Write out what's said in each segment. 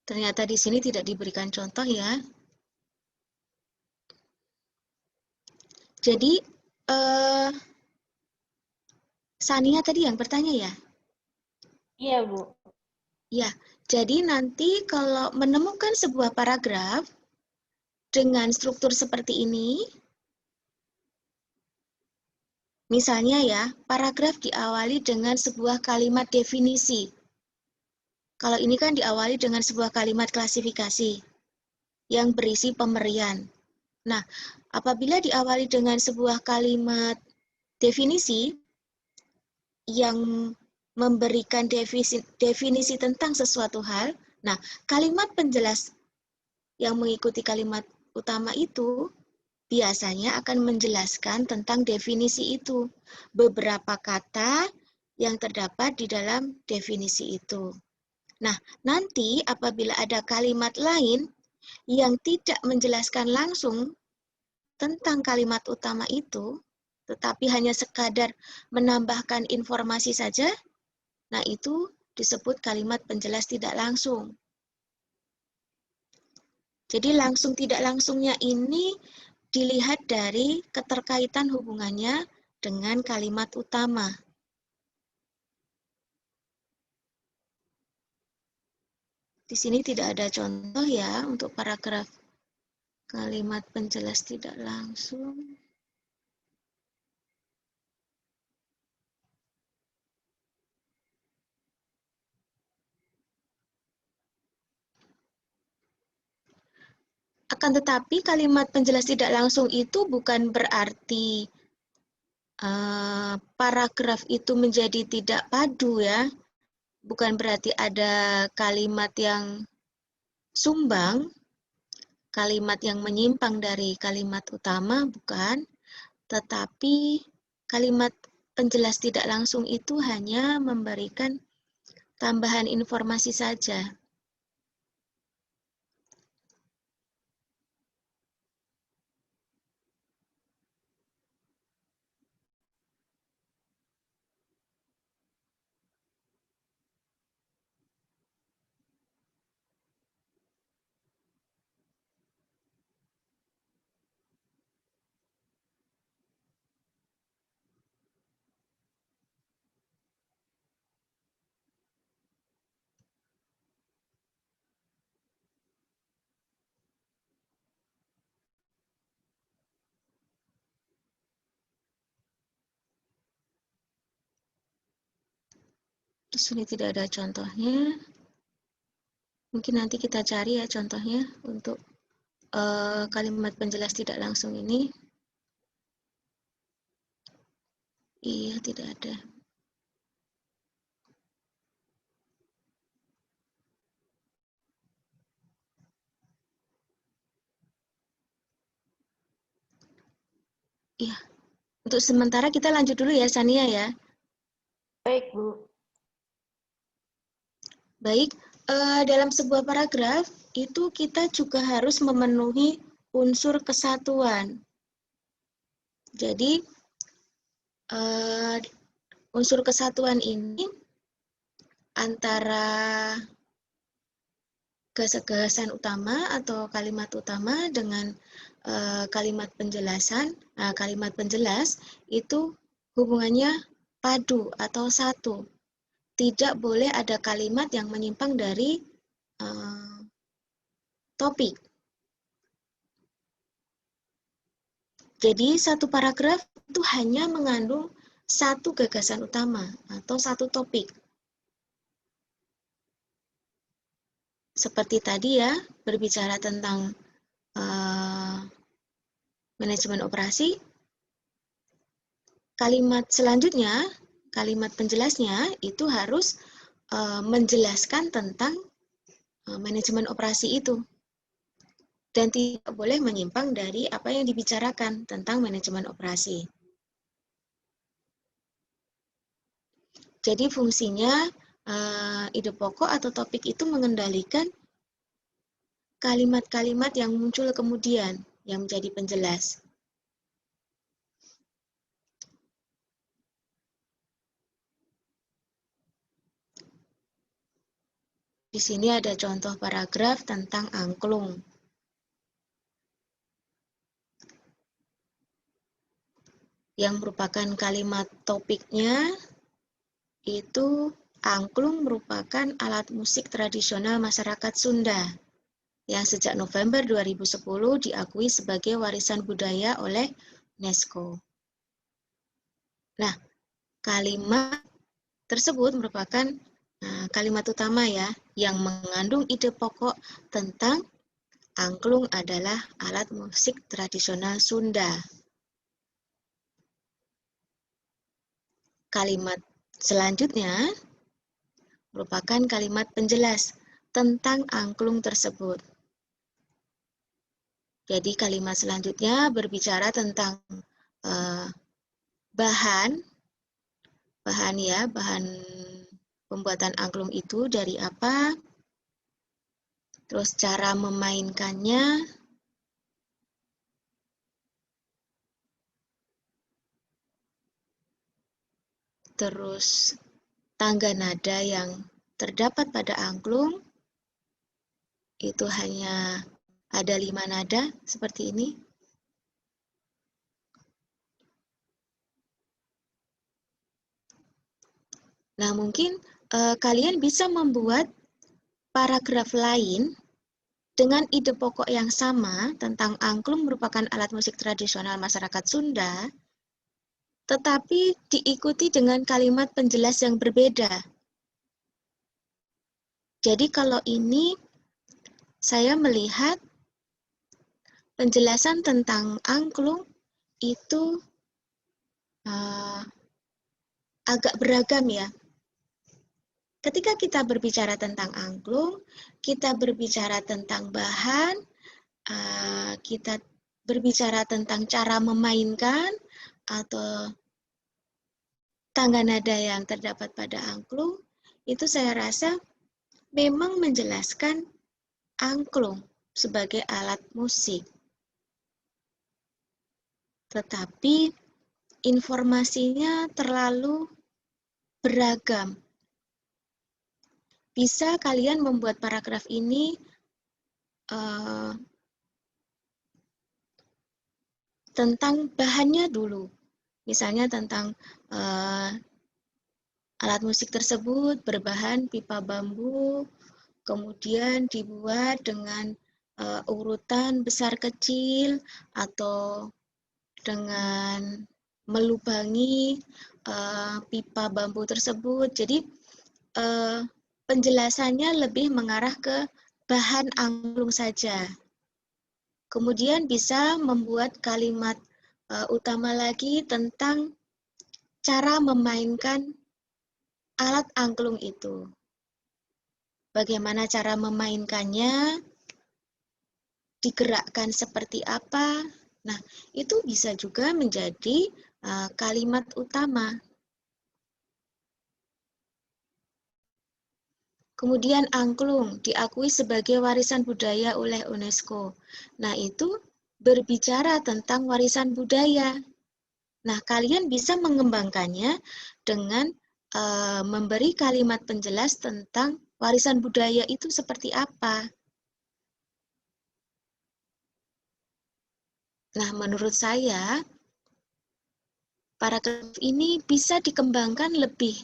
Ternyata di sini tidak diberikan contoh ya. Jadi, Sania tadi yang bertanya ya? Iya, Bu. Ya, jadi nanti kalau menemukan sebuah paragraf dengan struktur seperti ini, misalnya ya, paragraf diawali dengan sebuah kalimat definisi. Kalau ini kan diawali dengan sebuah kalimat klasifikasi yang berisi pemberian. Nah, apabila diawali dengan sebuah kalimat definisi yang memberikan definisi tentang sesuatu hal, nah, kalimat penjelas yang mengikuti kalimat utama itu biasanya akan menjelaskan tentang definisi itu. Beberapa kata yang terdapat di dalam definisi itu. Nah, nanti apabila ada kalimat lain yang tidak menjelaskan langsung tentang kalimat utama itu, tetapi hanya sekadar menambahkan informasi saja, nah itu disebut kalimat penjelas tidak langsung. Jadi langsung tidak langsungnya ini dilihat dari keterkaitan hubungannya dengan kalimat utama. Di sini tidak ada contoh ya untuk paragraf kalimat penjelas tidak langsung. Akan tetapi kalimat penjelas tidak langsung itu bukan berarti paragraf itu menjadi tidak padu ya. Bukan berarti ada kalimat yang sumbang, kalimat yang menyimpang dari kalimat utama, bukan. Tetapi kalimat penjelas tidak langsung itu hanya memberikan tambahan informasi saja. Di sini tidak ada contohnya. Mungkin nanti kita cari ya contohnya untuk kalimat penjelas tidak langsung ini. Iya, tidak ada. Iya, untuk sementara kita lanjut dulu ya, Sania ya. Baik, Bu. Baik, dalam sebuah paragraf itu kita juga harus memenuhi unsur kesatuan. Jadi, unsur kesatuan ini antara gagasan utama atau kalimat utama dengan kalimat penjelasan. Nah, kalimat penjelas itu hubungannya padu atau satu. Tidak boleh ada kalimat yang menyimpang dari topik. Jadi satu paragraf itu hanya mengandung satu gagasan utama atau satu topik. Seperti tadi ya, berbicara tentang manajemen operasi, kalimat selanjutnya, kalimat penjelasnya itu harus menjelaskan tentang manajemen operasi itu. Dan tidak boleh menyimpang dari apa yang dibicarakan tentang manajemen operasi. Jadi fungsinya ide pokok atau topik itu mengendalikan kalimat-kalimat yang muncul kemudian yang menjadi penjelas. Di sini ada contoh paragraf tentang angklung. Yang merupakan kalimat topiknya itu angklung merupakan alat musik tradisional masyarakat Sunda yang sejak November 2010 diakui sebagai warisan budaya oleh UNESCO. Nah, kalimat tersebut merupakan kalimat utama ya, yang mengandung ide pokok tentang angklung adalah alat musik tradisional Sunda. Kalimat selanjutnya merupakan kalimat penjelas tentang angklung tersebut. Jadi kalimat selanjutnya berbicara tentang bahan pembuatan angklung itu dari apa, terus cara memainkannya, terus tangga nada yang terdapat pada angklung, itu hanya ada 5 nada seperti ini. Nah, mungkin kalian bisa membuat paragraf lain dengan ide pokok yang sama tentang angklung merupakan alat musik tradisional masyarakat Sunda, tetapi diikuti dengan kalimat penjelas yang berbeda. Jadi kalau ini saya melihat penjelasan tentang angklung itu agak beragam ya. Ketika kita berbicara tentang angklung, kita berbicara tentang bahan, kita berbicara tentang cara memainkan atau tangga nada yang terdapat pada angklung, itu saya rasa memang menjelaskan angklung sebagai alat musik. Tetapi informasinya terlalu beragam. Bisa kalian membuat paragraf ini tentang bahannya dulu. Misalnya tentang alat musik tersebut berbahan pipa bambu, kemudian dibuat dengan urutan besar kecil atau dengan melubangi pipa bambu tersebut. Jadi penjelasannya lebih mengarah ke bahan angklung saja. Kemudian bisa membuat kalimat utama lagi tentang cara memainkan alat angklung itu. Bagaimana cara memainkannya, digerakkan seperti apa. Nah, itu bisa juga menjadi kalimat utama. Kemudian angklung diakui sebagai warisan budaya oleh UNESCO. Nah, itu berbicara tentang warisan budaya. Nah, kalian bisa mengembangkannya dengan memberi kalimat penjelas tentang warisan budaya itu seperti apa. Nah, menurut saya, paragraf ini bisa dikembangkan lebih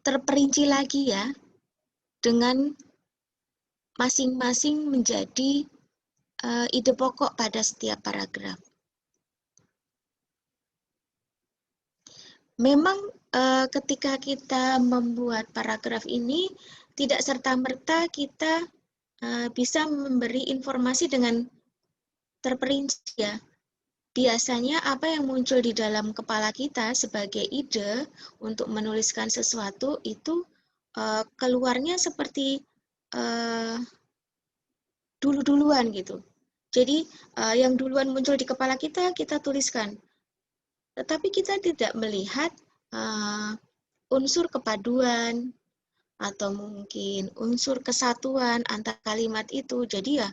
terperinci lagi ya, dengan masing-masing menjadi ide pokok pada setiap paragraf. Memang ketika kita membuat paragraf ini, tidak serta-merta kita bisa memberi informasi dengan terperinci ya. Biasanya apa yang muncul di dalam kepala kita sebagai ide untuk menuliskan sesuatu itu keluarnya seperti dulu-duluan gitu. Jadi yang duluan muncul di kepala kita, kita tuliskan. Tetapi kita tidak melihat unsur kepaduan atau mungkin unsur kesatuan antar kalimat itu. Jadi ya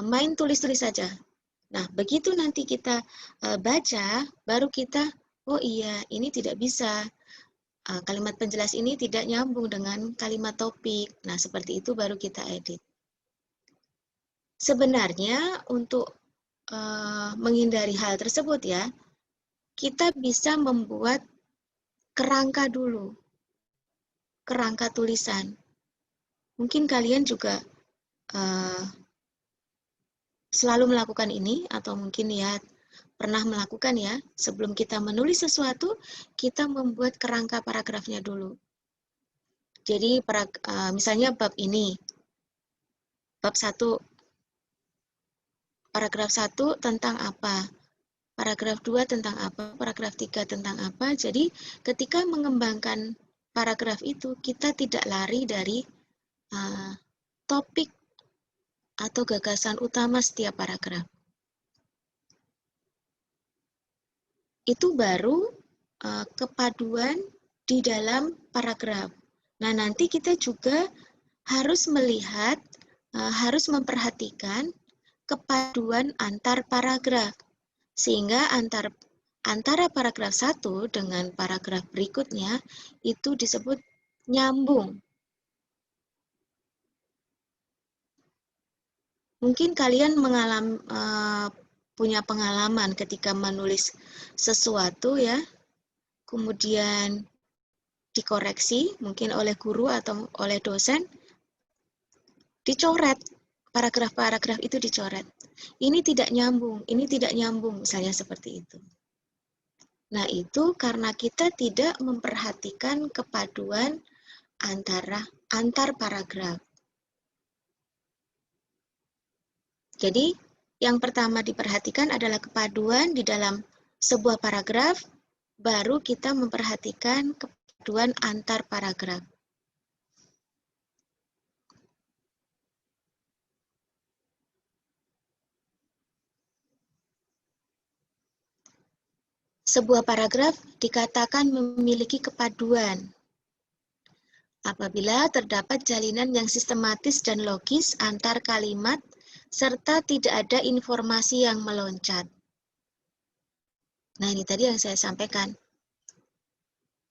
main tulis-tulis saja. Nah, begitu nanti kita baca, baru kita, oh iya, ini tidak bisa kalimat penjelas ini tidak nyambung dengan kalimat topik. Nah, seperti itu baru kita edit. Sebenarnya untuk menghindari hal tersebut ya, kita bisa membuat kerangka dulu, kerangka tulisan. Mungkin kalian juga selalu melakukan ini, atau mungkin ya pernah melakukan ya, sebelum kita menulis sesuatu, kita membuat kerangka paragrafnya dulu. Jadi misalnya bab ini, bab 1, paragraf 1 tentang apa, paragraf 2 tentang apa, paragraf 3 tentang apa. Jadi ketika mengembangkan paragraf itu, kita tidak lari dari topik atau gagasan utama setiap paragraf. Itu baru kepaduan di dalam paragraf. Nah, nanti kita juga harus melihat, harus memperhatikan kepaduan antar paragraf. Sehingga antara paragraf 1 dengan paragraf berikutnya itu disebut nyambung. Mungkin kalian punya pengalaman ketika menulis sesuatu ya, kemudian dikoreksi mungkin oleh guru atau oleh dosen, dicoret, paragraf-paragraf itu dicoret. Ini tidak nyambung, misalnya seperti itu. Nah, itu karena kita tidak memperhatikan kepaduan antar paragraf. Jadi, yang pertama diperhatikan adalah kepaduan di dalam sebuah paragraf, baru kita memperhatikan kepaduan antar paragraf. Sebuah paragraf dikatakan memiliki kepaduan apabila terdapat jalinan yang sistematis dan logis antar kalimat serta tidak ada informasi yang meloncat. Nah, ini tadi yang saya sampaikan.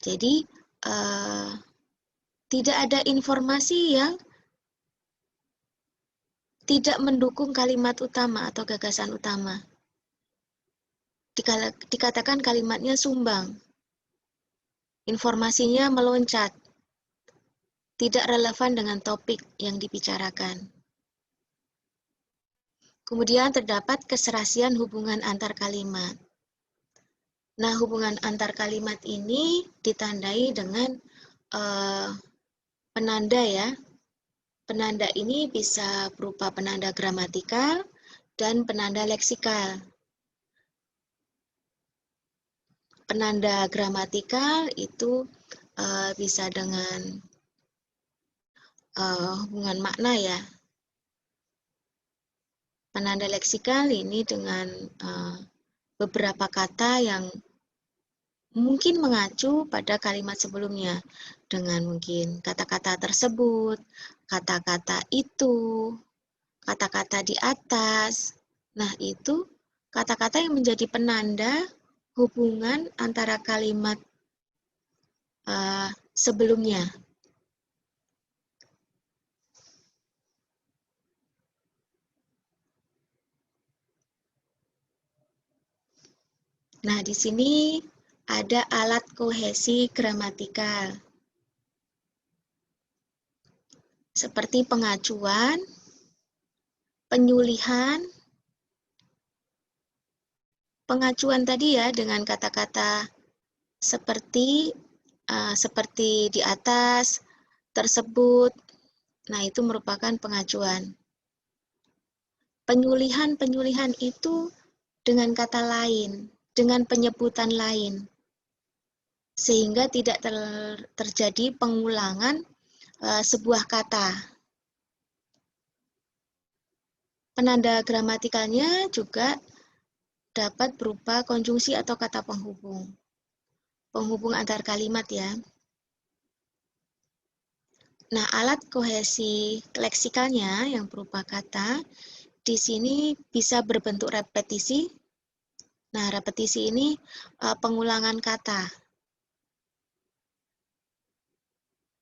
Jadi, tidak ada informasi yang tidak mendukung kalimat utama atau gagasan utama. Dikatakan kalimatnya sumbang. Informasinya meloncat. Tidak relevan dengan topik yang dibicarakan. Kemudian terdapat keserasian hubungan antar kalimat. Nah, hubungan antar kalimat ini ditandai dengan penanda ya. Penanda ini bisa berupa penanda gramatikal dan penanda leksikal. Penanda gramatikal itu bisa dengan hubungan makna ya. Penanda leksikal ini dengan beberapa kata yang mungkin mengacu pada kalimat sebelumnya, dengan mungkin kata-kata tersebut, kata-kata itu, kata-kata di atas. Nah, itu kata-kata yang menjadi penanda hubungan antara kalimat sebelumnya. Nah, di sini ada alat kohesi gramatikal. Seperti pengacuan, penyulihan, pengacuan tadi ya dengan kata-kata seperti di atas, tersebut. Nah, itu merupakan pengacuan. Penyulihan itu dengan kata lain, dengan penyebutan lain, sehingga tidak terjadi pengulangan sebuah kata. Penanda gramatikalnya juga dapat berupa konjungsi atau kata penghubung. Penghubung antar kalimat ya. Nah, alat kohesi leksikalnya yang berupa kata, di sini bisa berbentuk repetisi. Nah, repetisi ini pengulangan kata.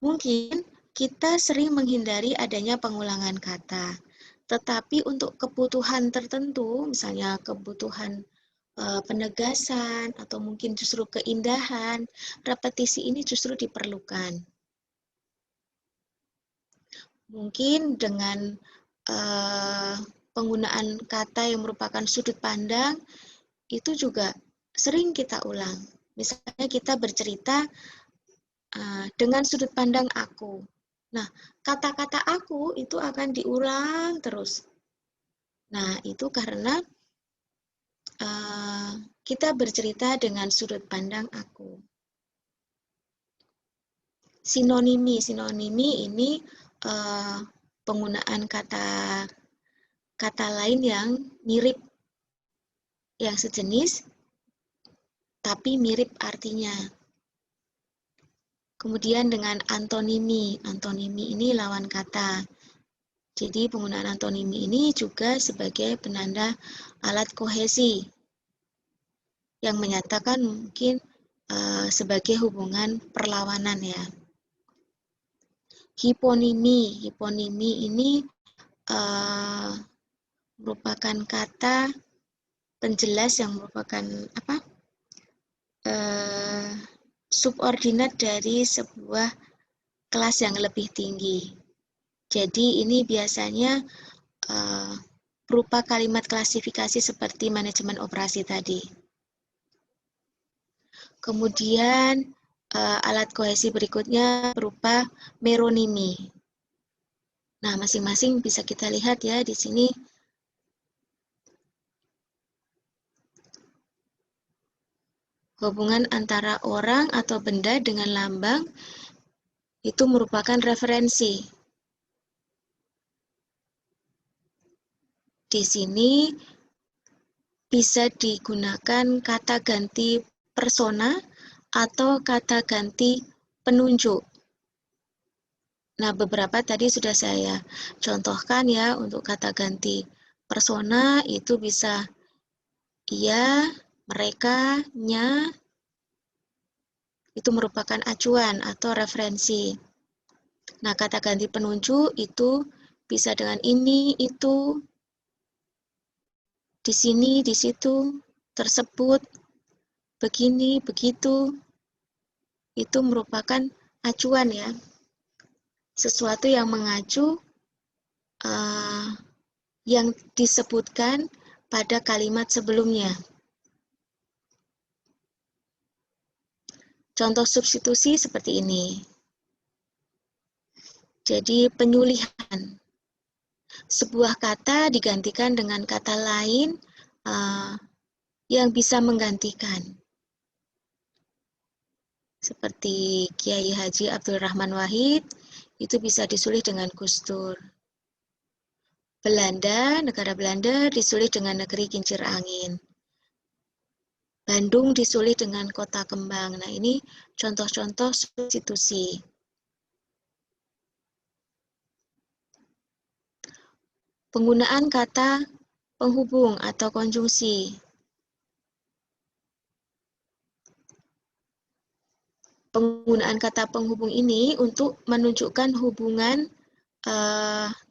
Mungkin kita sering menghindari adanya pengulangan kata, tetapi untuk kebutuhan tertentu, misalnya kebutuhan penegasan atau mungkin justru keindahan, repetisi ini justru diperlukan. Mungkin dengan penggunaan kata yang merupakan sudut pandang, itu juga sering kita ulang. Misalnya kita bercerita dengan sudut pandang aku. Nah, kata-kata aku itu akan diulang terus. Nah, itu karena kita bercerita dengan sudut pandang aku. Sinonimi ini penggunaan kata lain yang mirip, yang sejenis, tapi mirip artinya. Kemudian dengan antonimi ini lawan kata. Jadi penggunaan antonimi ini juga sebagai penanda alat kohesi yang menyatakan mungkin sebagai hubungan perlawanan ya. Hiponimi ini merupakan kata penjelas yang merupakan subordinat dari sebuah kelas yang lebih tinggi. Jadi ini biasanya berupa kalimat klasifikasi seperti manajemen operasi tadi. Kemudian alat kohesi berikutnya berupa meronimi. Nah, masing-masing bisa kita lihat ya di sini. Hubungan antara orang atau benda dengan lambang itu merupakan referensi. Di sini bisa digunakan kata ganti persona atau kata ganti penunjuk. Nah, beberapa tadi sudah saya contohkan ya, untuk kata ganti persona itu bisa ia, mereka, nya, itu merupakan acuan atau referensi. Nah, kata ganti penunjuk itu bisa dengan ini, itu, di sini, di situ, tersebut, begini, begitu. Itu merupakan acuan ya. Sesuatu yang mengacu yang disebutkan pada kalimat sebelumnya. Contoh substitusi seperti ini. Jadi penyulihan. Sebuah kata digantikan dengan kata lain yang bisa menggantikan. Seperti Kiai Haji Abdul Rahman Wahid, itu bisa disulih dengan Gus Dur. Belanda, negara Belanda disulih dengan negeri kincir angin. Bandung disulih dengan kota kembang. Nah, ini contoh-contoh substitusi. Penggunaan kata penghubung atau konjungsi. Penggunaan kata penghubung ini untuk menunjukkan hubungan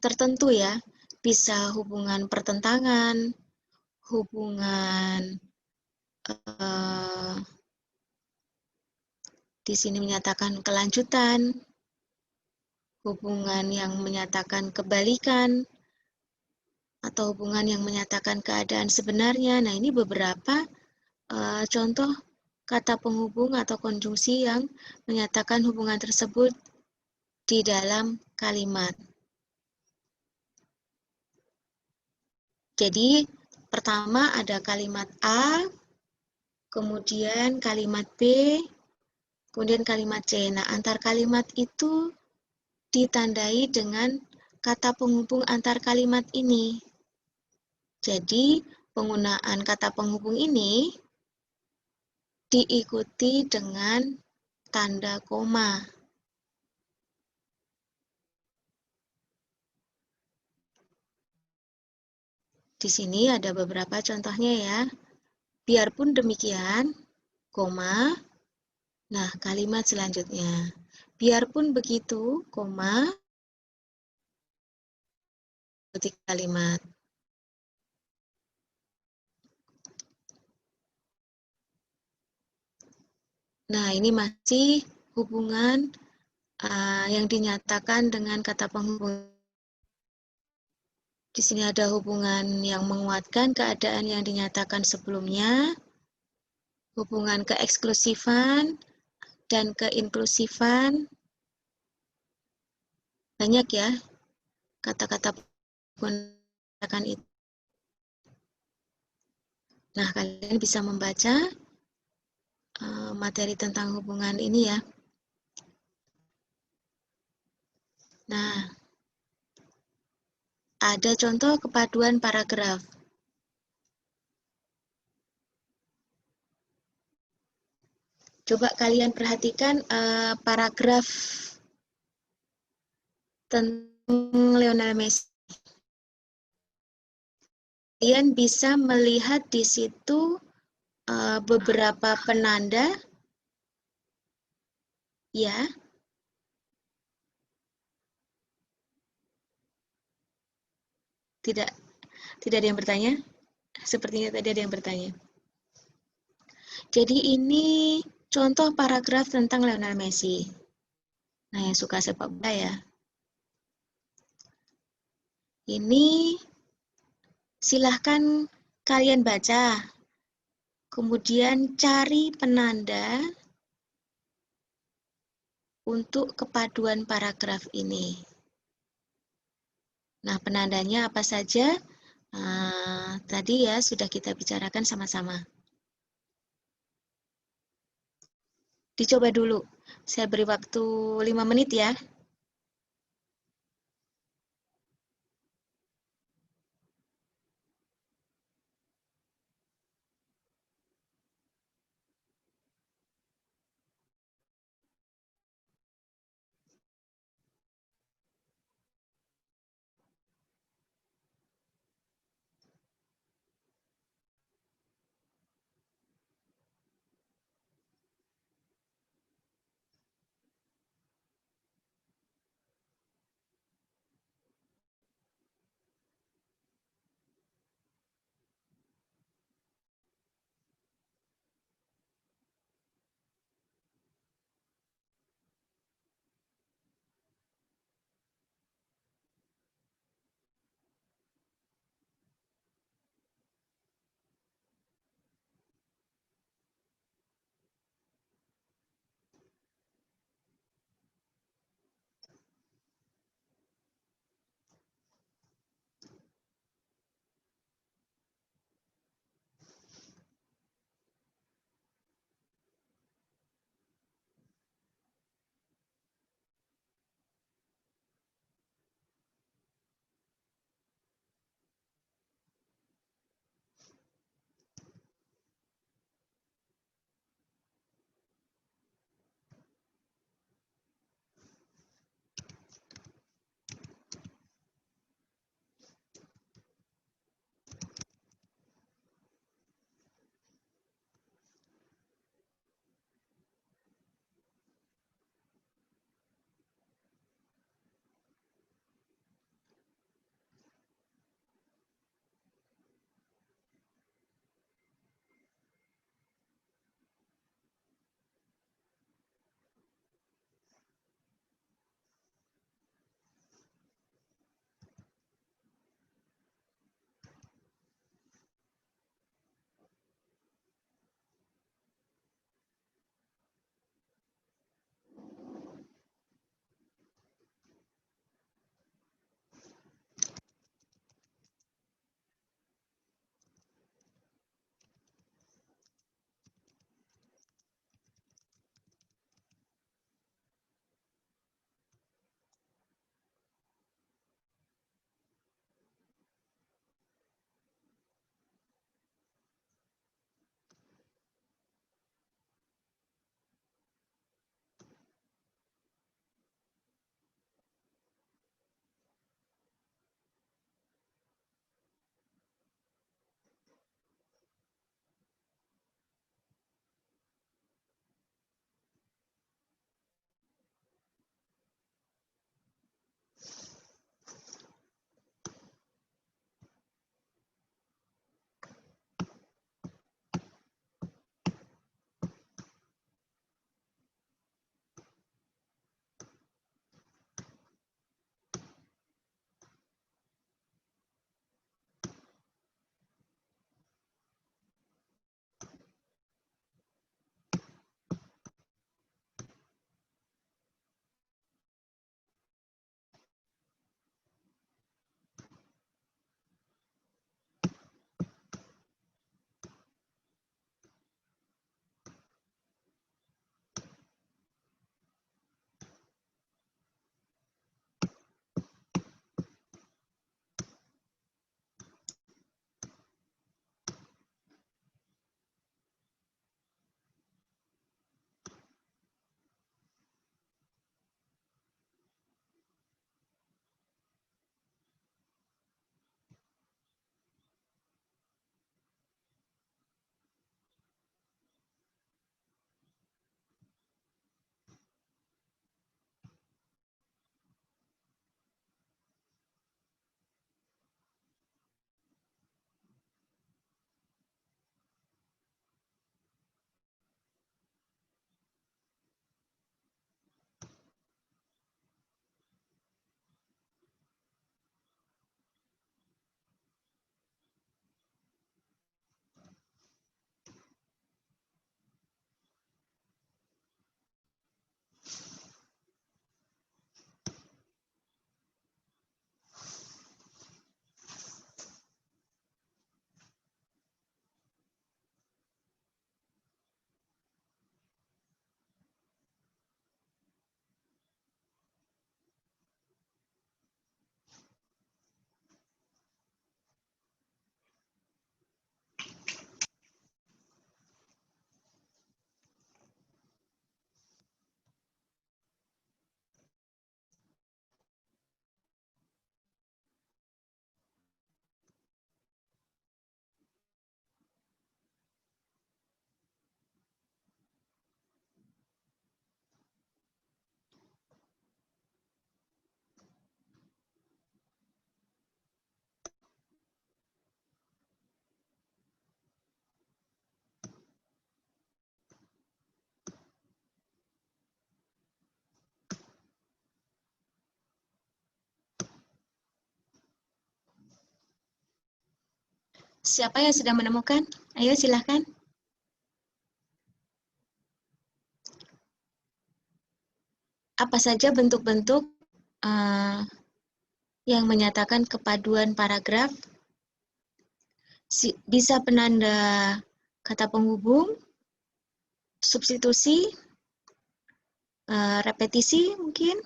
tertentu ya. Bisa hubungan pertentangan, hubungan di sini menyatakan kelanjutan, hubungan yang menyatakan kebalikan, atau hubungan yang menyatakan keadaan sebenarnya. Nah, ini beberapa contoh kata penghubung atau konjungsi yang menyatakan hubungan tersebut di dalam kalimat. Jadi, pertama ada kalimat A, kemudian kalimat B, kemudian kalimat C. Nah, antar kalimat itu ditandai dengan kata penghubung antar kalimat ini. Jadi, penggunaan kata penghubung ini diikuti dengan tanda koma. Di sini ada beberapa contohnya ya. Biarpun demikian, koma. Nah, kalimat selanjutnya. Biarpun begitu, koma, ketik kalimat. Nah, ini masih hubungan yang dinyatakan dengan kata penghubung. Di sini ada hubungan yang menguatkan keadaan yang dinyatakan sebelumnya, hubungan keeksklusifan dan keinklusifan. Banyak ya kata-kata menggunakan itu. Nah, kalian bisa membaca materi tentang hubungan ini ya. Nah, ada contoh kepaduan paragraf. Coba kalian perhatikan paragraf tentang Lionel Messi. Kalian bisa melihat di situ beberapa penanda, ya. Tidak ada yang bertanya? Sepertinya tadi ada yang bertanya. Jadi ini contoh paragraf tentang Lionel Messi. Nah, yang suka sepak bola ya. Ini silahkan kalian baca. Kemudian cari penanda untuk kepaduan paragraf ini. Nah, penandanya apa saja? Tadi ya sudah kita bicarakan sama-sama. Dicoba dulu. Saya beri waktu 5 menit ya. Siapa yang sudah menemukan? Ayo silahkan. Apa saja bentuk-bentuk yang menyatakan kepaduan paragraf? Bisa penanda kata penghubung, substitusi, repetisi mungkin.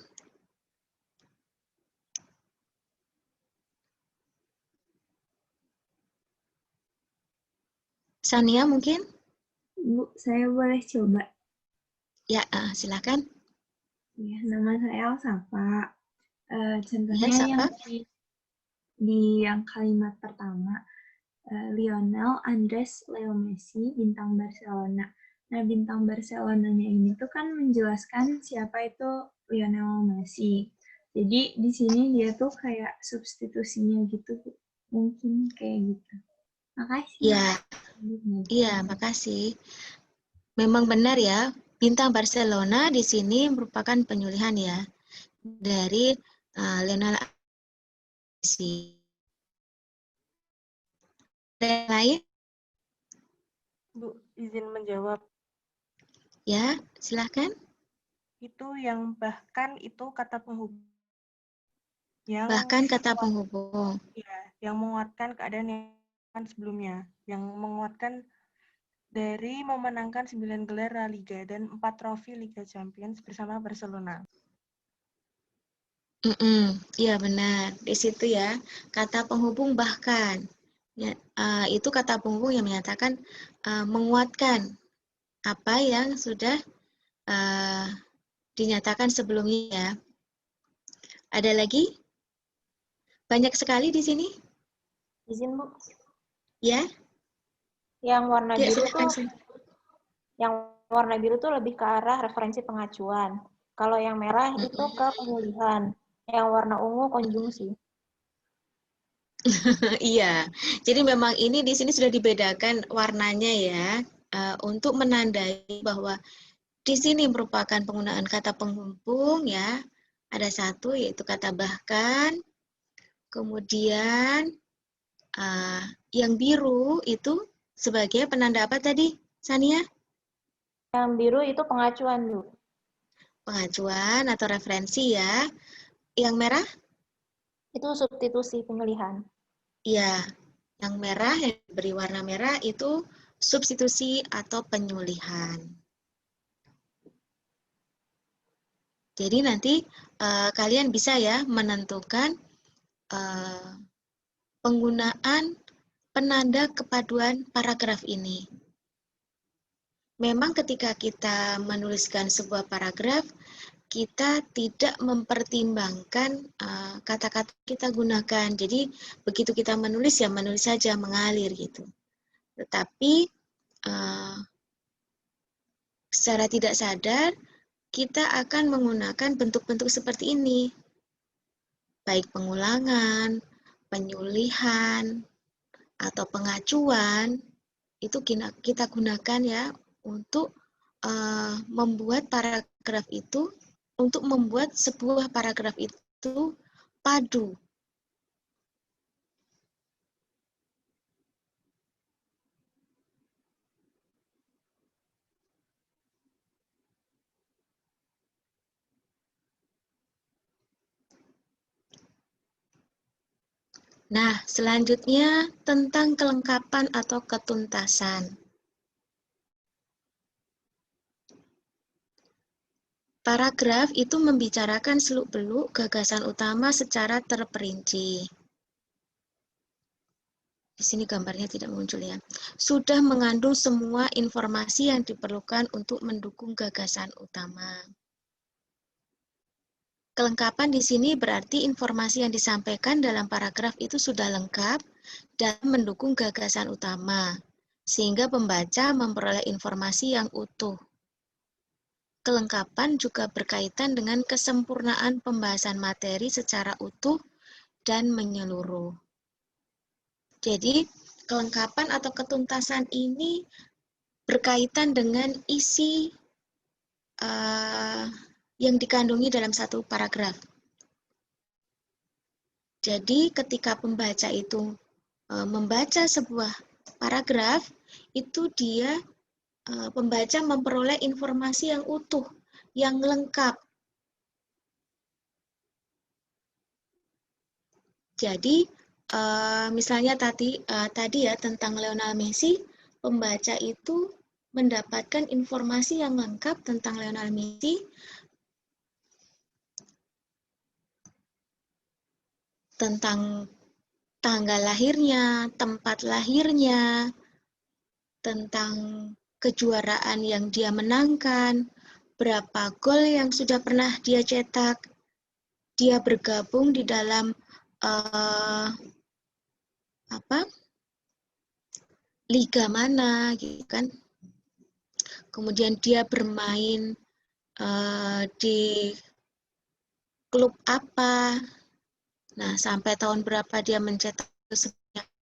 Sania mungkin? Bu, saya boleh coba? Ya, silakan. Ya, nama saya Alsafa. Contohnya Ya, yang siapa? di yang kalimat pertama, Lionel Andres Leo Messi, bintang Barcelona. Nah, bintang Barcelonanya ini tuh kan menjelaskan siapa itu Lionel Messi. Jadi di sini dia tuh kayak substitusinya gitu, Bu. Mungkin kayak gitu. Makasih. Ya, iya, makasih. Memang benar ya, bintang Barcelona di sini merupakan penyulihan ya dari Lionel Messi. Ada yang lain? Bu, izin menjawab. Ya, silahkan. Itu yang bahkan itu kata penghubung. Yang Bahkan kata penghubung. ya, yang menguatkan keadaan yang sebelumnya, yang menguatkan dari memenangkan 9 gelar La Liga dan 4 trofi Liga Champions bersama Barcelona. Iya benar. Di situ ya, kata penghubung bahkan. Ya, itu kata penghubung yang menyatakan menguatkan apa yang sudah dinyatakan sebelumnya ya. Ada lagi? Banyak sekali di sini. Izin, Bu. Ya? Yang warna Ya, biru silakan. tuh yang warna biru tuh lebih ke arah referensi pengacuan. Kalau yang merah itu ke pemulihan. Yang warna ungu konjungsi. Iya. Jadi memang ini di sini sudah dibedakan warnanya ya, untuk menandai bahwa di sini merupakan penggunaan kata penghubung ya. Ada satu yaitu kata bahkan. Kemudian yang biru itu sebagai penanda apa tadi, Sania? Yang biru itu pengacuan, Bu. Pengacuan atau referensi ya. Yang merah? Itu substitusi pemilihan. Ya, yang merah yang diberi warna merah itu substitusi atau penyulihan. Jadi nanti kalian bisa ya menentukan penggunaan penanda kepaduan paragraf ini. Memang ketika kita menuliskan sebuah paragraf, kita tidak mempertimbangkan kata-kata kita gunakan. Jadi begitu kita menulis ya menulis saja mengalir gitu. Tetapi secara tidak sadar kita akan menggunakan bentuk-bentuk seperti ini. Baik pengulangan, penyulihan, atau pengacuan, itu kita gunakan ya untuk membuat paragraf itu, untuk membuat sebuah paragraf itu padu. Nah, selanjutnya tentang kelengkapan atau ketuntasan. Paragraf itu membicarakan seluk-beluk gagasan utama secara terperinci. Di sini gambarnya tidak muncul ya. Sudah mengandung semua informasi yang diperlukan untuk mendukung gagasan utama. Kelengkapan di sini berarti informasi yang disampaikan dalam paragraf itu sudah lengkap dan mendukung gagasan utama, sehingga pembaca memperoleh informasi yang utuh. Kelengkapan juga berkaitan dengan kesempurnaan pembahasan materi secara utuh dan menyeluruh. Jadi, kelengkapan atau ketuntasan ini berkaitan dengan isi yang dikandungi dalam satu paragraf. Jadi ketika pembaca itu membaca sebuah paragraf, itu dia pembaca memperoleh informasi yang utuh, yang lengkap. Jadi, misalnya tadi ya tentang Lionel Messi, pembaca itu mendapatkan informasi yang lengkap tentang Lionel Messi, tentang tanggal lahirnya, tempat lahirnya, tentang kejuaraan yang dia menangkan, berapa gol yang sudah pernah dia cetak, dia bergabung di dalam liga mana, gitu kan. Kemudian dia bermain di klub apa. Nah, sampai tahun berapa dia mencetak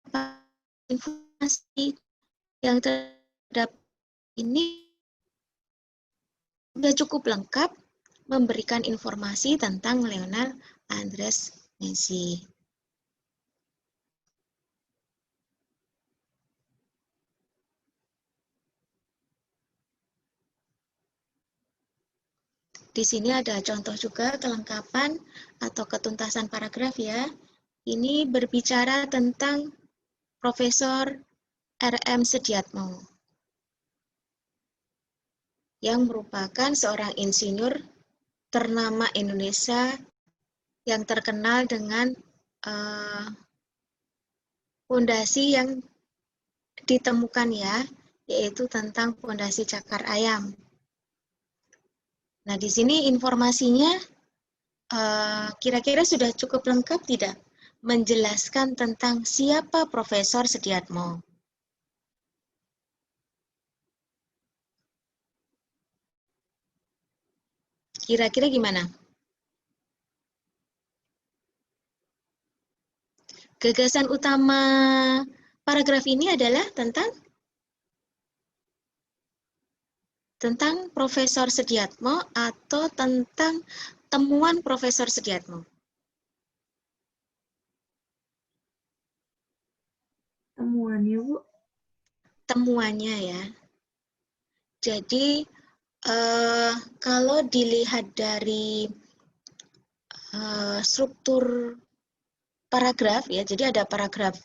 apa, informasi yang terdapat ini sudah cukup lengkap memberikan informasi tentang Lionel Andres Messi. Di sini ada contoh juga kelengkapan atau ketuntasan paragraf ya. Ini berbicara tentang Profesor R.M. Sediatmo, yang merupakan seorang insinyur ternama Indonesia yang terkenal dengan fondasi yang ditemukan ya, yaitu tentang fondasi cakar ayam. Nah, di sini informasinya kira-kira sudah cukup lengkap tidak? Menjelaskan tentang siapa Profesor Sediatmo. Kira-kira gimana? Gagasan utama paragraf ini adalah tentang Profesor Sediatmo atau tentang temuan Profesor Sediatmo? Temuannya, Bu. Temuannya ya. Jadi kalau dilihat dari struktur paragraf ya, jadi ada paragraf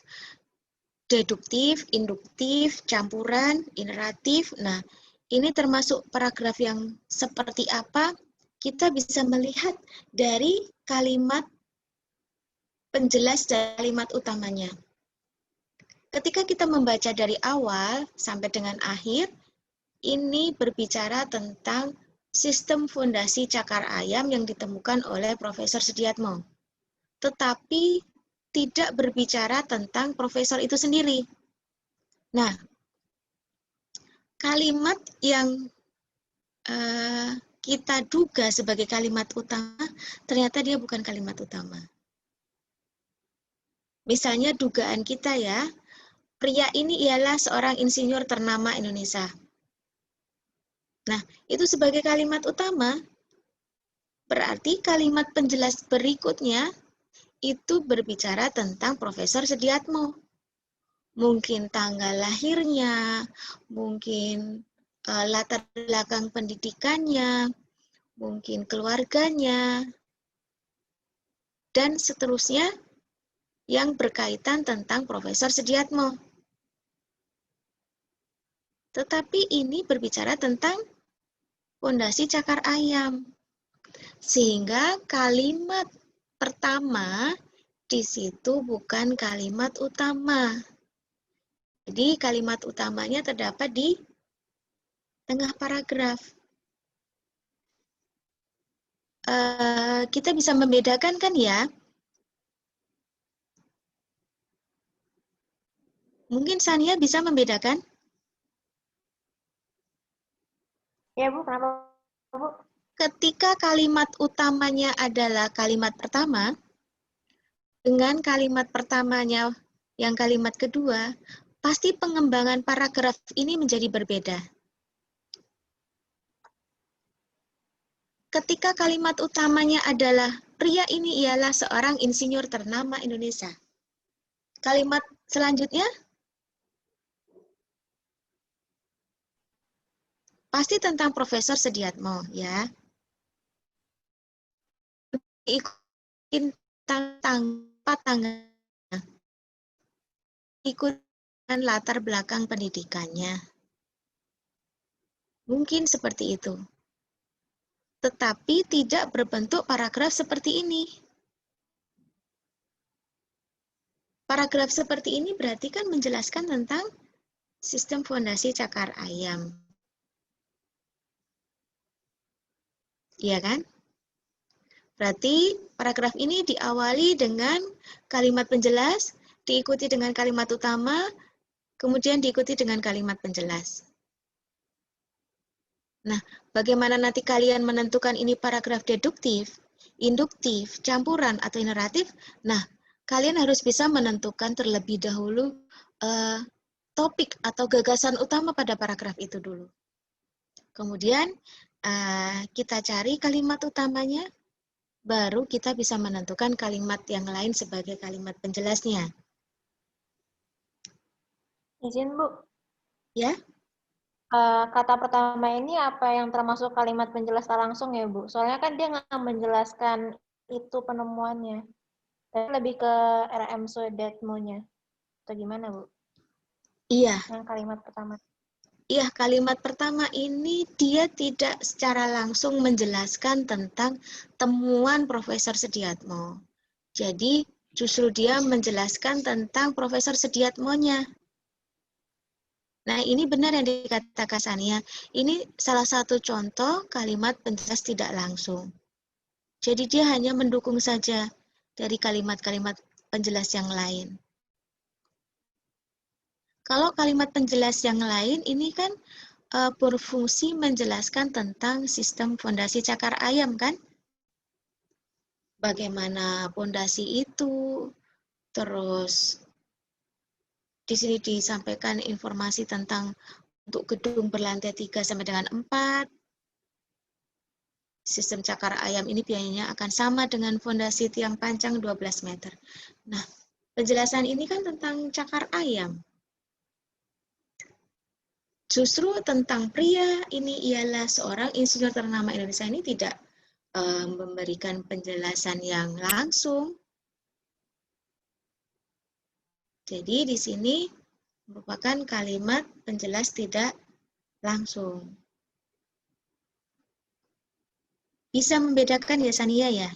deduktif, induktif, campuran, iteratif. Nah, ini termasuk paragraf yang seperti apa? Kita bisa melihat dari kalimat penjelas kalimat utamanya. Ketika kita membaca dari awal sampai dengan akhir, ini berbicara tentang sistem fondasi cakar ayam yang ditemukan oleh Profesor Sediatmo. Tetapi tidak berbicara tentang profesor itu sendiri. Nah, kalimat yang kita duga sebagai kalimat utama, ternyata dia bukan kalimat utama. Misalnya dugaan kita ya, pria ini ialah seorang insinyur ternama Indonesia. Nah, itu sebagai kalimat utama, berarti kalimat penjelas berikutnya itu berbicara tentang Profesor Sediatmo. Mungkin tanggal lahirnya, mungkin latar belakang pendidikannya, mungkin keluarganya, dan seterusnya yang berkaitan tentang Profesor Sediatmo. Tetapi ini berbicara tentang fondasi cakar ayam. Sehingga kalimat pertama di situ bukan kalimat utama. Jadi kalimat utamanya terdapat di tengah paragraf. Kita bisa membedakan kan ya? Mungkin Sania bisa membedakan? Ya, Bu, kenapa, Bu? Ketika kalimat utamanya adalah kalimat pertama, dengan kalimat pertamanya yang kalimat kedua, pasti pengembangan paragraf ini menjadi berbeda. Ketika kalimat utamanya adalah pria ini ialah seorang insinyur ternama Indonesia. Kalimat selanjutnya pasti tentang Profesor Sediatmo, ya. Ikutin tanpa tanggal, ikutan latar belakang pendidikannya. Mungkin seperti itu. Tetapi tidak berbentuk paragraf seperti ini. Paragraf seperti ini berarti kan menjelaskan tentang sistem fondasi cakar ayam. Iya kan? Berarti paragraf ini diawali dengan kalimat penjelas, diikuti dengan kalimat utama, kemudian diikuti dengan kalimat penjelas. Nah, bagaimana nanti kalian menentukan ini paragraf deduktif, induktif, campuran, atau generatif? Nah, kalian harus bisa menentukan terlebih dahulu topik atau gagasan utama pada paragraf itu dulu. Kemudian kita cari kalimat utamanya, baru kita bisa menentukan kalimat yang lain sebagai kalimat penjelasnya. Izin, Bu. Ya? Kata pertama ini apa yang termasuk kalimat penjelas tak langsung ya, Bu? Soalnya kan dia nggak menjelaskan itu penemuannya. Tapi lebih ke RM Sediatmo-nya. Atau gimana, Bu? Iya. Yang kalimat pertama. Iya, kalimat pertama ini dia tidak secara langsung menjelaskan tentang temuan Profesor Sediatmo. Jadi, justru dia menjelaskan tentang Profesor Sediatmo-nya. Nah, ini benar yang dikatakan Sania. Ini salah satu contoh kalimat penjelas tidak langsung. Jadi, dia hanya mendukung saja dari kalimat-kalimat penjelas yang lain. Kalau kalimat penjelas yang lain, ini kan berfungsi menjelaskan tentang sistem fondasi cakar ayam, kan? Bagaimana fondasi itu, terus di sini disampaikan informasi tentang untuk gedung berlantai 3 sampai dengan 4. Sistem cakar ayam ini biayanya akan sama dengan fondasi tiang panjang 12 meter. Nah, penjelasan ini kan tentang cakar ayam. Justru tentang pria ini ialah seorang insinyur ternama Indonesia ini tidak memberikan penjelasan yang langsung. Jadi di sini merupakan kalimat penjelas tidak langsung. Bisa membedakan ya Sania ya?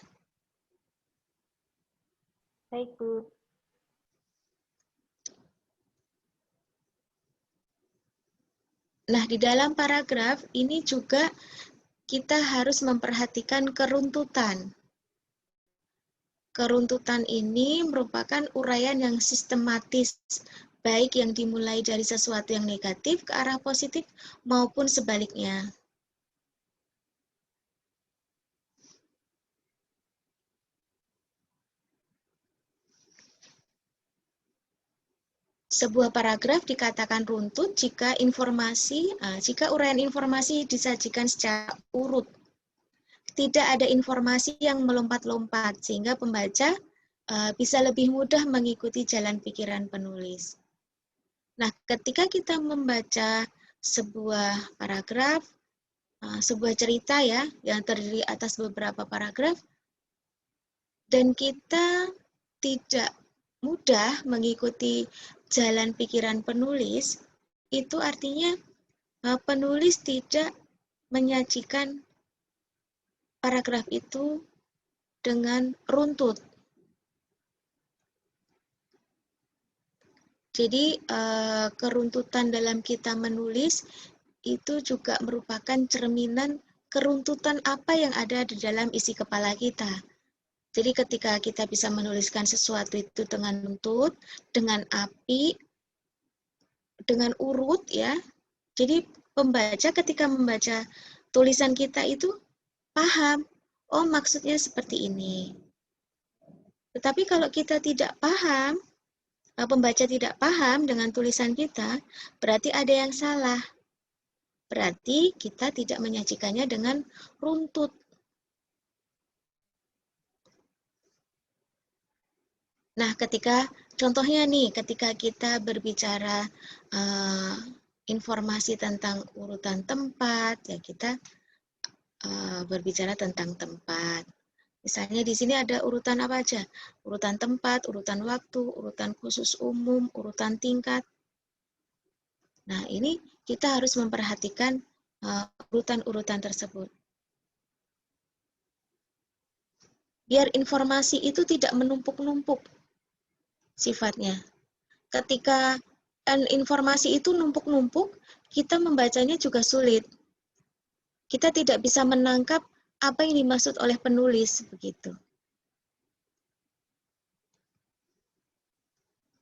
Baik, Bu. Nah, di dalam paragraf ini juga kita harus memperhatikan keruntutan. Keruntutan ini merupakan uraian yang sistematis, baik yang dimulai dari sesuatu yang negatif ke arah positif maupun sebaliknya. Sebuah paragraf dikatakan runtut jika uraian informasi disajikan secara urut. Tidak ada informasi yang melompat-lompat sehingga pembaca bisa lebih mudah mengikuti jalan pikiran penulis. Nah, ketika kita membaca sebuah paragraf, sebuah cerita ya yang terdiri atas beberapa paragraf, dan kita tidak mudah mengikuti jalan pikiran penulis, itu artinya penulis tidak menyajikan paragraf itu dengan runtut. Jadi keruntutan dalam kita menulis itu juga merupakan cerminan keruntutan apa yang ada di dalam isi kepala kita. Jadi ketika kita bisa menuliskan sesuatu itu dengan runtut, dengan api, dengan urut ya. Jadi pembaca ketika membaca tulisan kita itu paham, oh maksudnya seperti ini. Tetapi kalau kita tidak paham, pembaca tidak paham dengan tulisan kita, berarti ada yang salah. Berarti kita tidak menyajikannya dengan runtut. Nah, ketika Contohnya nih, ketika kita berbicara informasi tentang urutan tempat, ya kita berbicara tentang tempat. Misalnya di sini ada urutan apa aja? Urutan tempat, urutan waktu, urutan khusus umum, urutan tingkat. Nah, ini kita harus memperhatikan urutan-urutan tersebut. Biar informasi itu tidak menumpuk-numpuk sifatnya. Ketika informasi itu numpuk-numpuk, kita membacanya juga sulit. Kita tidak bisa menangkap apa yang dimaksud oleh penulis, begitu.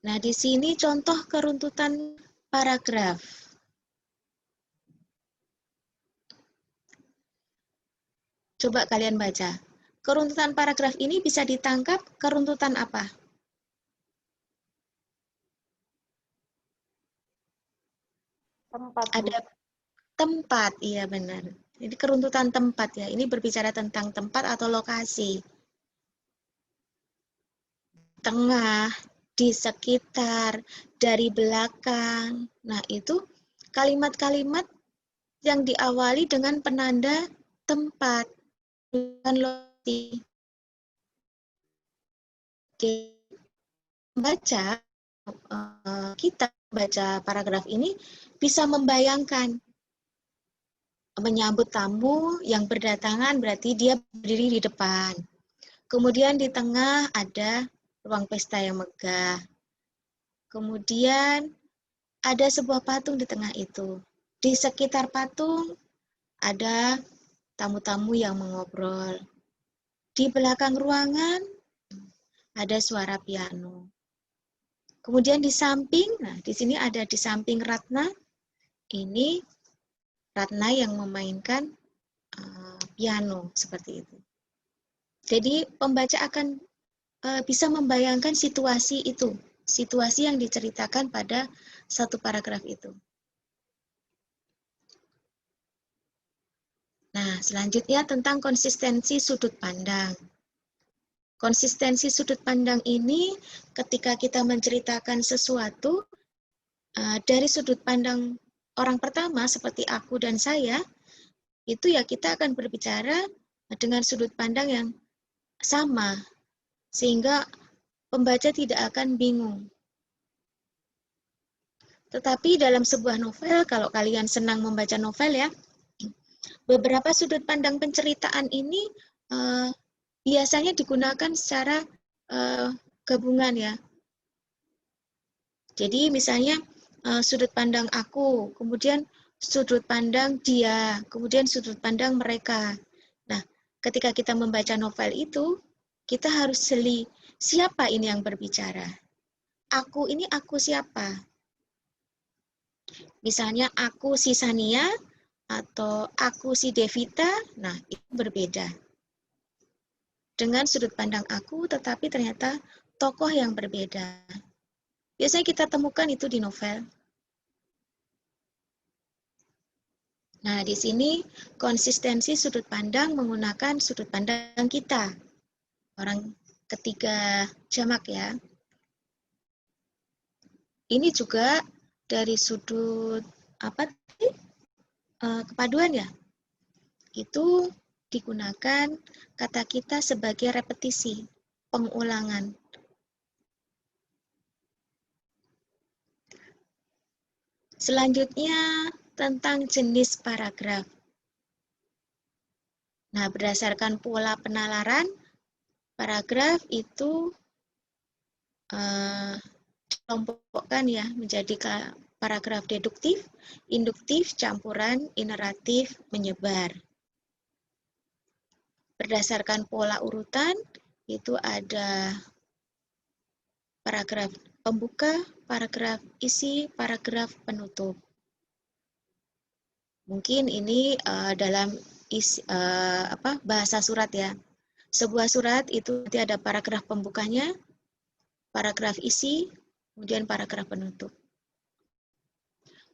Nah, di sini contoh keruntutan paragraf. Coba kalian baca. Keruntutan paragraf ini bisa ditangkap keruntutan apa? Tempat, Bu. Ada tempat, iya benar. Jadi keruntutan tempat ya, ini berbicara tentang tempat atau lokasi. Tengah, di sekitar, dari belakang. Nah, itu kalimat-kalimat yang diawali dengan penanda tempat, bukan lokasi. Baca, kita baca paragraf ini bisa membayangkan menyambut tamu yang berdatangan, berarti dia berdiri di depan. Kemudian di tengah ada ruang pesta yang megah. Kemudian ada sebuah patung di tengah itu. Di sekitar patung ada tamu-tamu yang mengobrol. Di belakang ruangan ada suara piano. Kemudian di samping, nah di sini ada di samping Ratna, ini Ratna yang memainkan piano seperti itu. Jadi pembaca akan bisa membayangkan situasi itu, situasi yang diceritakan pada satu paragraf itu. Nah, selanjutnya tentang konsistensi sudut pandang. Konsistensi sudut pandang ini ketika kita menceritakan sesuatu dari sudut pandang orang pertama seperti aku dan saya, itu ya kita akan berbicara dengan sudut pandang yang sama, sehingga pembaca tidak akan bingung. Tetapi dalam sebuah novel, kalau kalian senang membaca novel ya, beberapa sudut pandang penceritaan ini biasanya digunakan secara gabungan ya. Jadi misalnya sudut pandang aku, kemudian sudut pandang dia, kemudian sudut pandang mereka. Nah, ketika kita membaca novel itu, kita harus jeli, siapa ini yang berbicara? Aku ini aku siapa? Misalnya aku si Sania, atau aku si Devita, nah itu berbeda. Dengan sudut pandang aku, tetapi ternyata tokoh yang berbeda. Biasanya kita temukan itu di novel. Nah, di sini konsistensi sudut pandang menggunakan sudut pandang kita. Orang ketiga jamak ya. Ini juga dari sudut apa tadi? Kepaduan ya. Itu digunakan kata kita sebagai repetisi, pengulangan. Selanjutnya tentang jenis paragraf. Nah, berdasarkan pola penalaran, paragraf itu dikelompokkan ya menjadi paragraf deduktif, induktif, campuran, ineratif, menyebar. Berdasarkan pola urutan, itu ada paragraf pembuka, paragraf isi, paragraf penutup. Mungkin ini dalam bahasa surat ya. Sebuah surat itu nanti ada paragraf pembukanya, paragraf isi, kemudian paragraf penutup.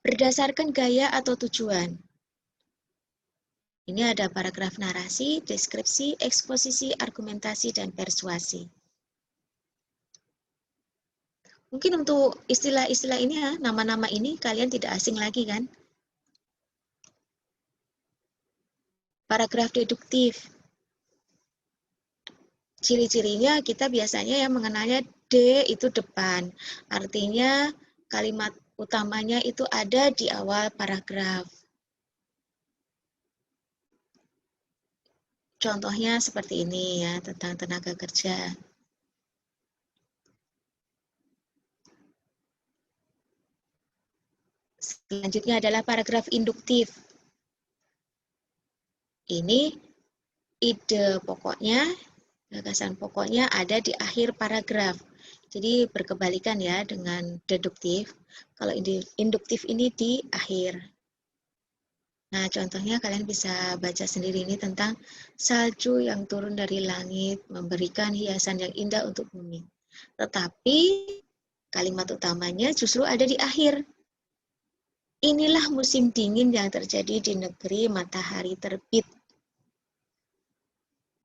Berdasarkan gaya atau tujuan. Ini ada paragraf narasi, deskripsi, eksposisi, argumentasi, dan persuasi. Mungkin untuk istilah-istilah ini ya, nama-nama ini kalian tidak asing lagi kan? Paragraf deduktif. Ciri-cirinya kita biasanya yang mengenalnya D itu depan. Artinya kalimat utamanya itu ada di awal paragraf. Contohnya seperti ini ya, tentang tenaga kerja. Selanjutnya adalah paragraf induktif. Ini ide pokoknya, gagasan pokoknya ada di akhir paragraf. Jadi berkebalikan ya dengan deduktif. Kalau induktif ini di akhir. Nah, contohnya kalian bisa baca sendiri ini tentang salju yang turun dari langit, memberikan hiasan yang indah untuk bumi. Tetapi kalimat utamanya justru ada di akhir. Inilah musim dingin yang terjadi di negeri matahari terbit.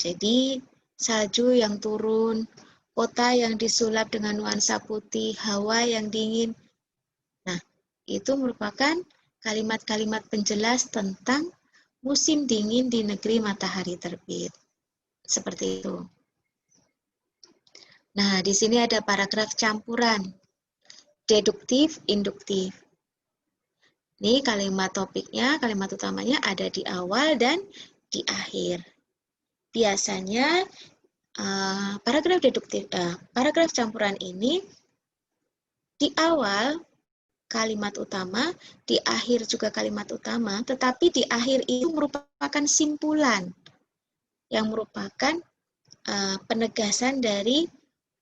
Jadi, salju yang turun, kota yang disulap dengan nuansa putih, hawa yang dingin. Nah, itu merupakan kalimat-kalimat penjelas tentang musim dingin di negeri matahari terbit. Seperti itu. Nah, di sini ada paragraf campuran. Deduktif, induktif. Ini kalimat topiknya, kalimat utamanya ada di awal dan di akhir. Biasanya paragraf campuran ini di awal kalimat utama, di akhir juga kalimat utama, tetapi di akhir itu merupakan simpulan yang merupakan penegasan dari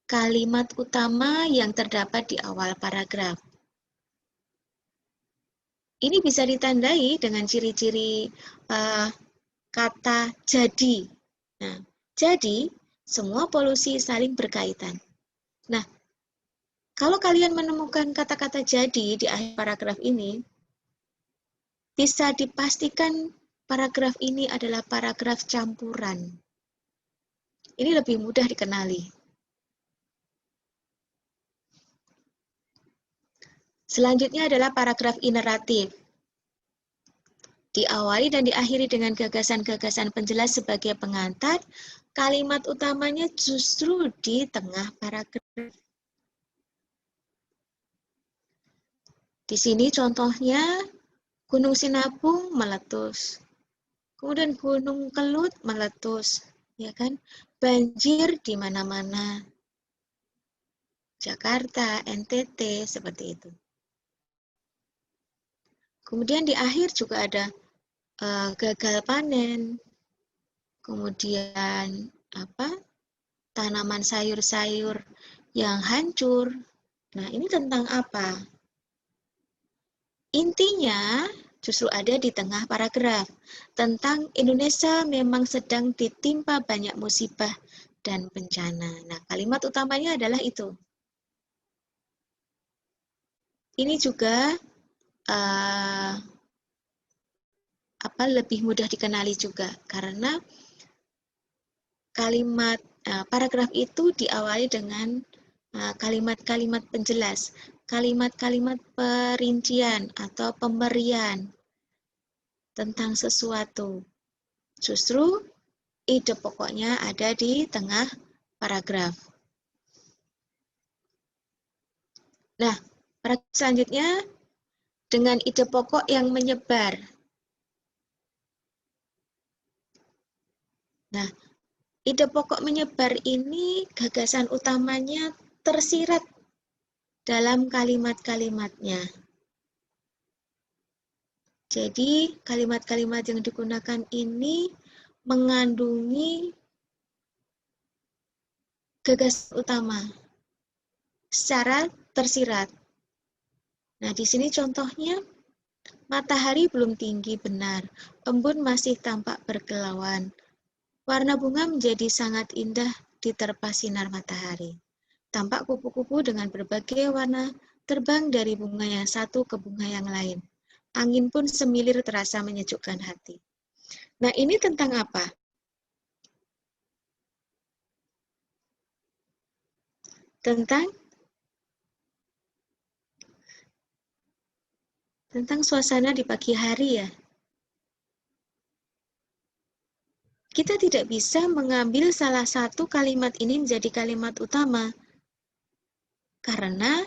kalimat utama yang terdapat di awal paragraf. Ini bisa ditandai dengan ciri-ciri kata jadi. Nah, jadi semua polusi saling berkaitan. Nah, kalau kalian menemukan kata-kata jadi di akhir paragraf ini, bisa dipastikan paragraf ini adalah paragraf campuran. Ini lebih mudah dikenali. Selanjutnya adalah paragraf ineratif. Diawali dan diakhiri dengan gagasan-gagasan penjelas sebagai pengantar, kalimat utamanya justru di tengah paragraf. Di sini contohnya, Gunung Sinabung meletus. Kemudian Gunung Kelut meletus, ya kan? Banjir di mana-mana. Jakarta, NTT, seperti itu. Kemudian di akhir juga ada gagal panen. Kemudian tanaman sayur-sayur yang hancur. Nah, ini tentang apa? Intinya justru ada di tengah paragraf. Tentang Indonesia memang sedang ditimpa banyak musibah dan bencana. Nah, kalimat utamanya adalah itu. Ini juga lebih mudah dikenali juga karena kalimat paragraf itu diawali dengan kalimat-kalimat penjelas, kalimat-kalimat perincian atau pemberian tentang sesuatu. Justru ide pokoknya ada di tengah paragraf. Nah, paragraf selanjutnya dengan ide pokok yang menyebar. Nah, ide pokok menyebar ini gagasan utamanya tersirat dalam kalimat-kalimatnya. Jadi, kalimat-kalimat yang digunakan ini mengandungi gagasan utama secara tersirat. Nah, di sini contohnya, matahari belum tinggi benar, embun masih tampak berkilauan. Warna bunga menjadi sangat indah diterpa sinar matahari. Tampak kupu-kupu dengan berbagai warna terbang dari bunga yang satu ke bunga yang lain. Angin pun semilir terasa menyejukkan hati. Nah, ini tentang apa? Tentang Tentang suasana di pagi hari ya. Kita tidak bisa mengambil salah satu kalimat ini menjadi kalimat utama. Karena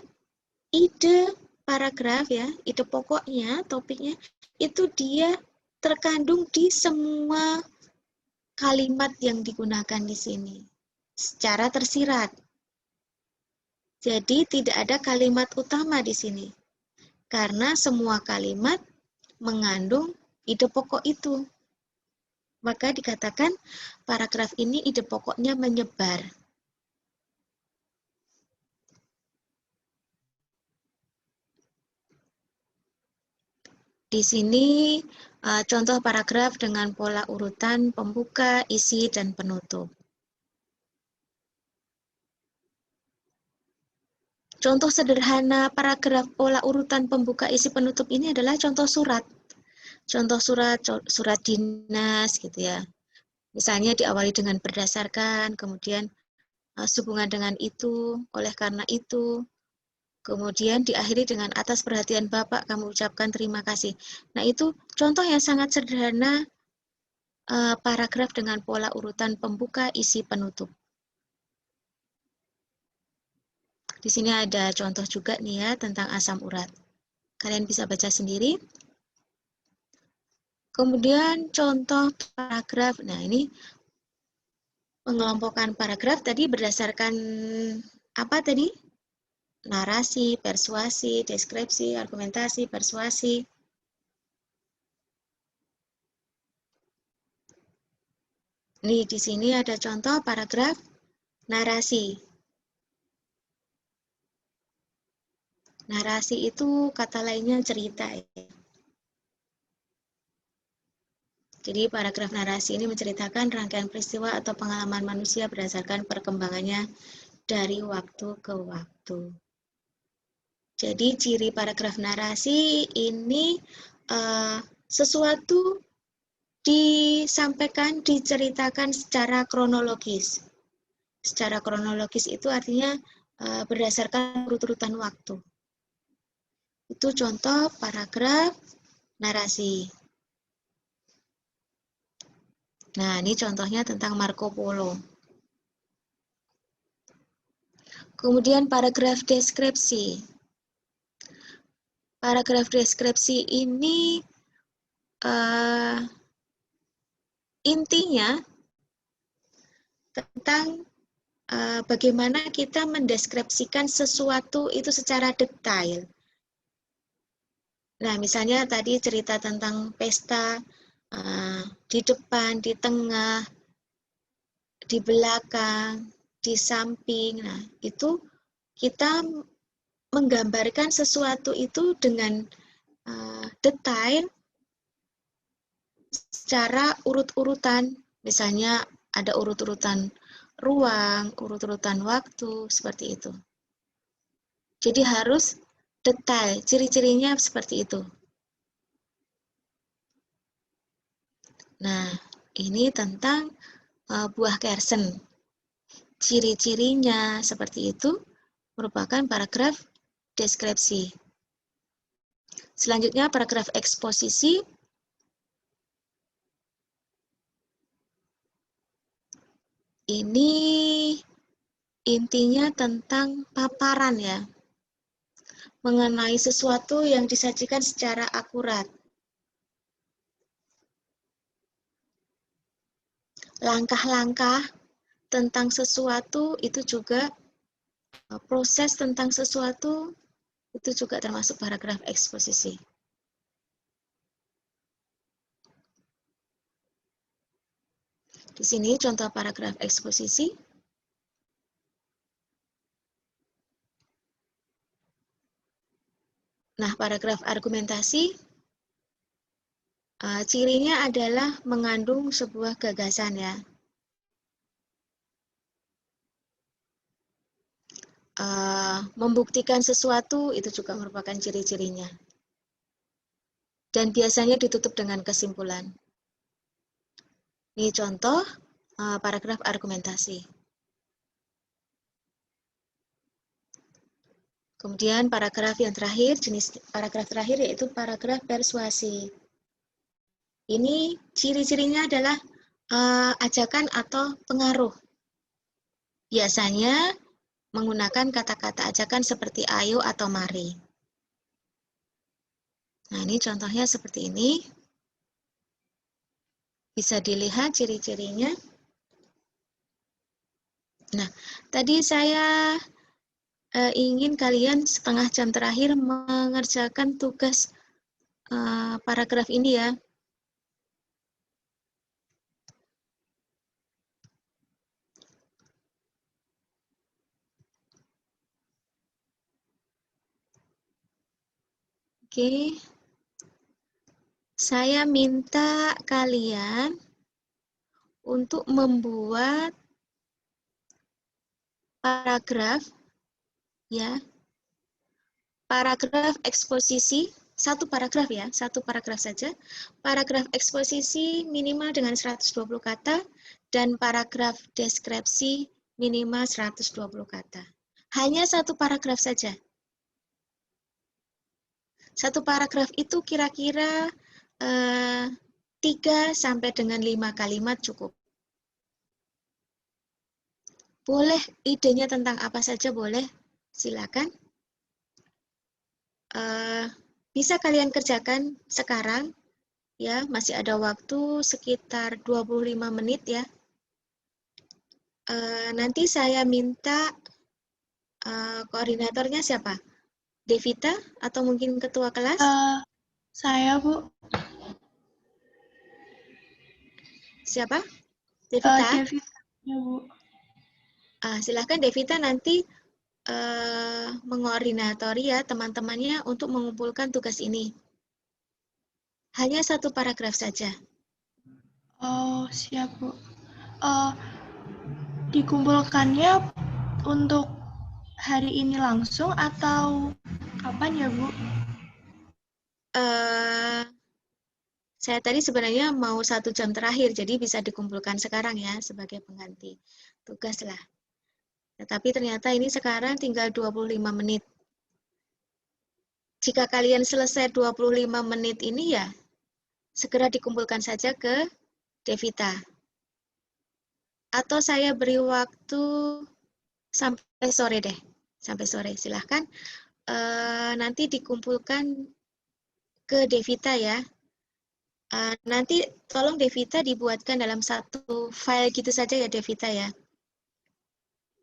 ide paragraf ya, ide pokoknya, topiknya, itu dia terkandung di semua kalimat yang digunakan di sini. Secara tersirat. Jadi tidak ada kalimat utama di sini. Karena semua kalimat mengandung ide pokok itu. Maka dikatakan paragraf ini ide pokoknya menyebar. Di sini contoh paragraf dengan pola urutan pembuka, isi, dan penutup. Contoh sederhana paragraf pola urutan pembuka, isi, penutup ini adalah contoh surat. Contoh surat dinas gitu ya. Misalnya diawali dengan berdasarkan, kemudian sehubungan dengan itu, oleh karena itu, kemudian diakhiri dengan atas perhatian Bapak kami ucapkan terima kasih. Nah itu contoh yang sangat sederhana paragraf dengan pola urutan pembuka, isi, penutup. Di sini ada contoh juga nih ya tentang asam urat. Kalian bisa baca sendiri. Kemudian contoh paragraf. Nah ini pengelompokan paragraf tadi berdasarkan apa tadi? Narasi, persuasi, deskripsi, argumentasi, persuasi. Nih di sini ada contoh paragraf narasi. Narasi itu kata lainnya cerita. Jadi paragraf narasi ini menceritakan rangkaian peristiwa atau pengalaman manusia berdasarkan perkembangannya dari waktu ke waktu. Jadi ciri paragraf narasi ini sesuatu disampaikan, diceritakan secara kronologis. Secara kronologis itu artinya berdasarkan urut-urutan waktu. Itu contoh paragraf narasi. Nah, ini contohnya tentang Marco Polo. Kemudian paragraf deskripsi. Paragraf deskripsi ini intinya tentang bagaimana kita mendeskripsikan sesuatu itu secara detail. Nah, misalnya tadi cerita tentang pesta, di depan, di tengah, di belakang, di samping. Nah, itu kita menggambarkan sesuatu itu dengan detail secara urut-urutan. Misalnya ada urut-urutan ruang, urut-urutan waktu, seperti itu. Jadi harus detail, ciri-cirinya seperti itu. Nah, ini tentang buah kersen. Ciri-cirinya seperti itu merupakan paragraf deskripsi. Selanjutnya paragraf eksposisi. Ini intinya tentang paparan ya. Mengenai sesuatu yang disajikan secara akurat. Langkah-langkah tentang sesuatu itu juga, proses tentang sesuatu itu juga termasuk paragraf eksposisi. Di sini contoh paragraf eksposisi. Nah, paragraf argumentasi, cirinya adalah mengandung sebuah gagasan ya. Membuktikan sesuatu itu juga merupakan ciri-cirinya. Dan biasanya ditutup dengan kesimpulan. Ini contoh paragraf argumentasi. Kemudian paragraf yang terakhir, jenis paragraf terakhir yaitu paragraf persuasi. Ini ciri-cirinya adalah ajakan atau pengaruh. Biasanya menggunakan kata-kata ajakan seperti ayo atau mari. Nah, ini contohnya seperti ini. Bisa dilihat ciri-cirinya. Nah, tadi saya ingin kalian setengah jam terakhir mengerjakan tugas paragraf ini ya. Oke. Saya minta kalian untuk membuat paragraf ya. Paragraf eksposisi, satu paragraf ya, satu paragraf saja. Paragraf eksposisi minimal dengan 120 kata dan paragraf deskripsi minimal 120 kata. Hanya satu paragraf saja. Satu paragraf itu kira-kira 3 sampai dengan 5 kalimat cukup. Boleh idenya tentang apa saja boleh, silakan. Bisa kalian kerjakan sekarang, ya masih ada waktu sekitar 25 menit ya. Nanti saya minta koordinatornya siapa? Devita atau mungkin ketua kelas? Saya, Bu. Siapa? Devita? Devita, ya, Bu. Silahkan Devita nanti mengoordinatori ya teman-temannya untuk mengumpulkan tugas ini. Hanya satu paragraf saja. Oh, siap, Bu. Dikumpulkannya untuk hari ini langsung atau kapan ya, Bu? Saya tadi sebenarnya mau 1 jam terakhir, jadi bisa dikumpulkan sekarang ya sebagai pengganti tugas lah. Tetapi ternyata ini sekarang tinggal 25 menit. Jika kalian selesai 25 menit ini ya, segera dikumpulkan saja ke Devita. Atau saya beri waktu sampai sore deh. Sampai sore, silahkan. Nanti dikumpulkan ke Devita ya. Nanti tolong Devita dibuatkan dalam satu file gitu saja ya Devita ya.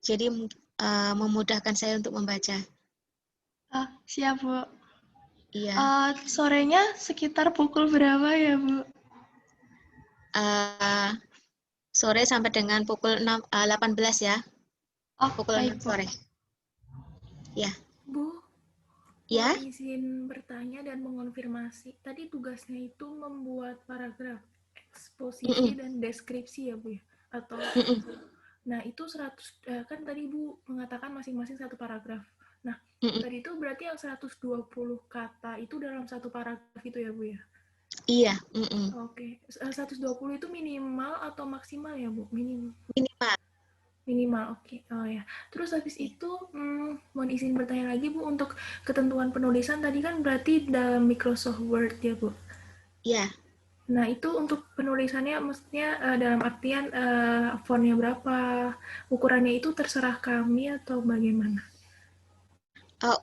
Jadi memudahkan saya untuk membaca. Siap, Bu. Iya. Sorenya sekitar pukul berapa ya, Bu? Sore sampai dengan pukul 18 ya. Pukul Baik, 6 sore. Ya. Bu, Ya. izin bertanya dan mengonfirmasi. Tadi tugasnya itu membuat paragraf eksposisi dan deskripsi ya, Bu ya? Atau Nah, itu 100 kan tadi Bu mengatakan masing-masing satu paragraf. Nah, tadi itu berarti yang 120 kata itu dalam satu paragraf itu ya, Bu ya? Iya. Oke. 120 itu minimal atau maksimal ya, Bu? Minimal. Minimal, oke. Oh ya. Terus habis itu, mohon izin bertanya lagi, Bu, untuk ketentuan penulisan tadi kan berarti dalam Microsoft Word ya, Bu? Iya. Nah, itu untuk penulisannya maksudnya dalam artian fontnya berapa, ukurannya itu terserah kami atau bagaimana?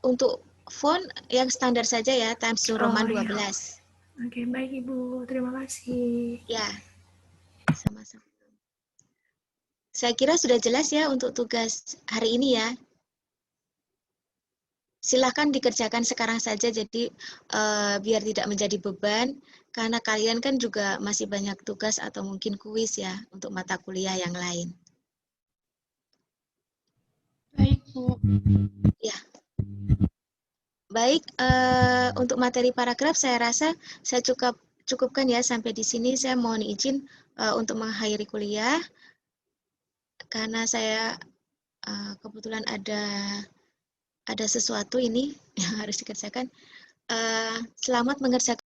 Untuk font yang standar saja ya, Times New Roman 12. Iya. Oke, baik Ibu. Terima kasih. Ya, sama-sama. Saya kira sudah jelas ya untuk tugas hari ini ya. Silahkan dikerjakan sekarang saja, jadi biar tidak menjadi beban, karena kalian kan juga masih banyak tugas atau mungkin kuis ya untuk mata kuliah yang lain. Baik, Bu. Ya. Baik, untuk materi paragraf saya rasa saya cukupkan ya sampai di sini. Saya mohon izin untuk mengakhiri kuliah, karena saya kebetulan ada sesuatu ini yang harus dikerjakan. Selamat mengerjakan